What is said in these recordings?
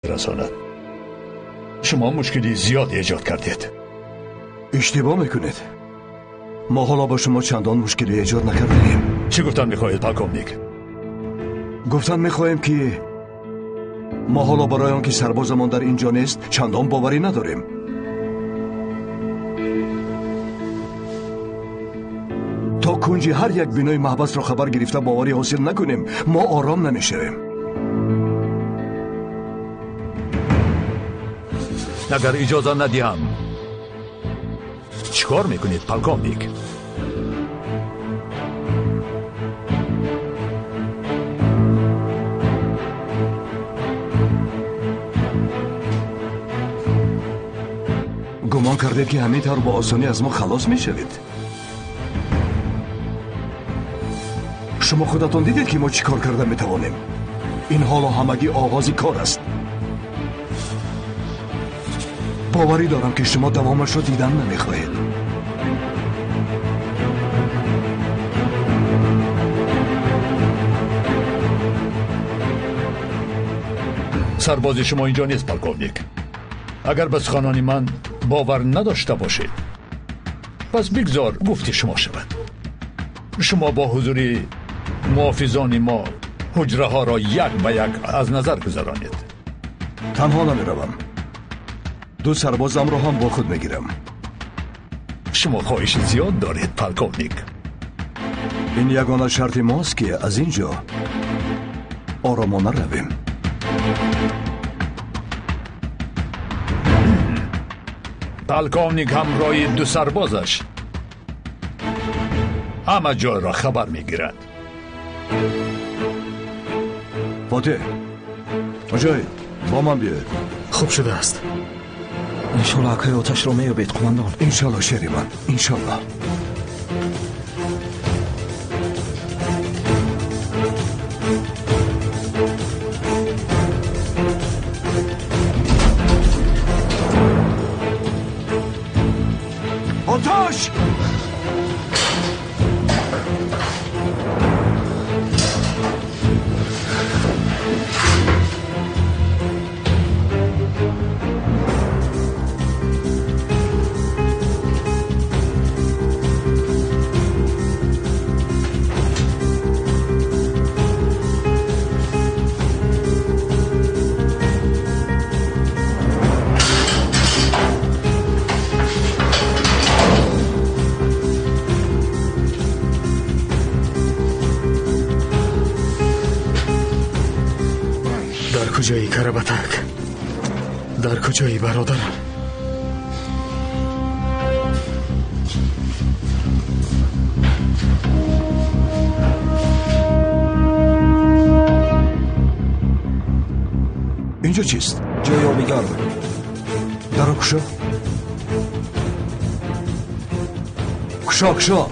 رساند. شما مشکلی زیاد ایجاد کردید. اشتباه میکنید. ما حالا با شما چندان مشکلی ایجاد نکردیم. چی گفتن میخواهید پالکوونیک؟ گفتن میخواهیم که ما حالا برای آنکه سربازمان در اینجا نیست چندان باوری نداریم. تا کنج هر یک بینای محبس را خبر گرفته باوری حاصل نکنیم ما آرام نمیشویم. اگر اجازه ندیم چیکار میکنید پالکوونیک؟ گمان کردید که همین طور با آسانی از ما خلاص میشوید؟ شما خودتون دیدید که ما چی کار کرده میتوانیم. این حالا همگی آغازی کار است. باوری دارم که شما دوامش رو دیدن نمیخواهید. سرباز شما اینجا نیست پالکوونیک. اگر بس خانانی من باور نداشته باشید پس بگذار گفتی شما شود. شما با حضور محافظان ما حجره ها را یک به یک از نظر گذرانید. تنها نمیروم. 2 سربازم را هم با خود میگیرم. شما خواهش زیاد دارید پالکوونیک. این یگانه شرط ماست که از اینجا آرامانه رویم. پالکوونیک همراه 2 سربازش همه جای را خبر میگیرند. فاتح مجاهد با من بیاید. خوب شده است. انشالله اکای آتش را میابید قماندان. انشالله شری من انشالله. آتش! در کجایی کربتک؟ در کجایی برادرم؟ اینجا چیست؟ جای آبیگرم. درو کشا. کشا.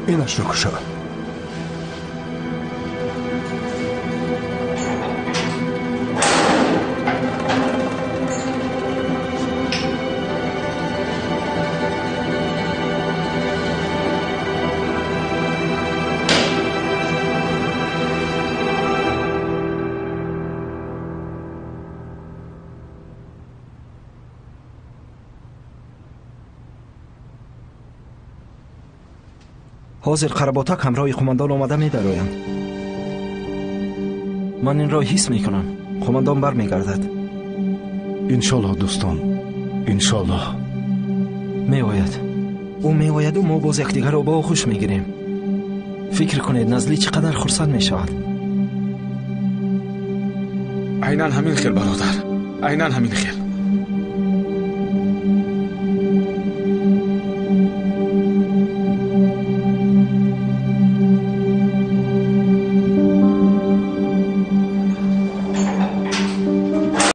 اینش رو کشا. حاضر قرباتک همراه قماندان آمده می‌درایم. من این را حس میکنم. قماندان بر میگردد. انشالله دوستان، انشالله. میآید. او میآید و ما باز یکدیگر را با آغوش میگیریم. فکر کنید نزلی چقدر خرسند میشود. عیناً همین خیل برادر، عیناً همین خیل.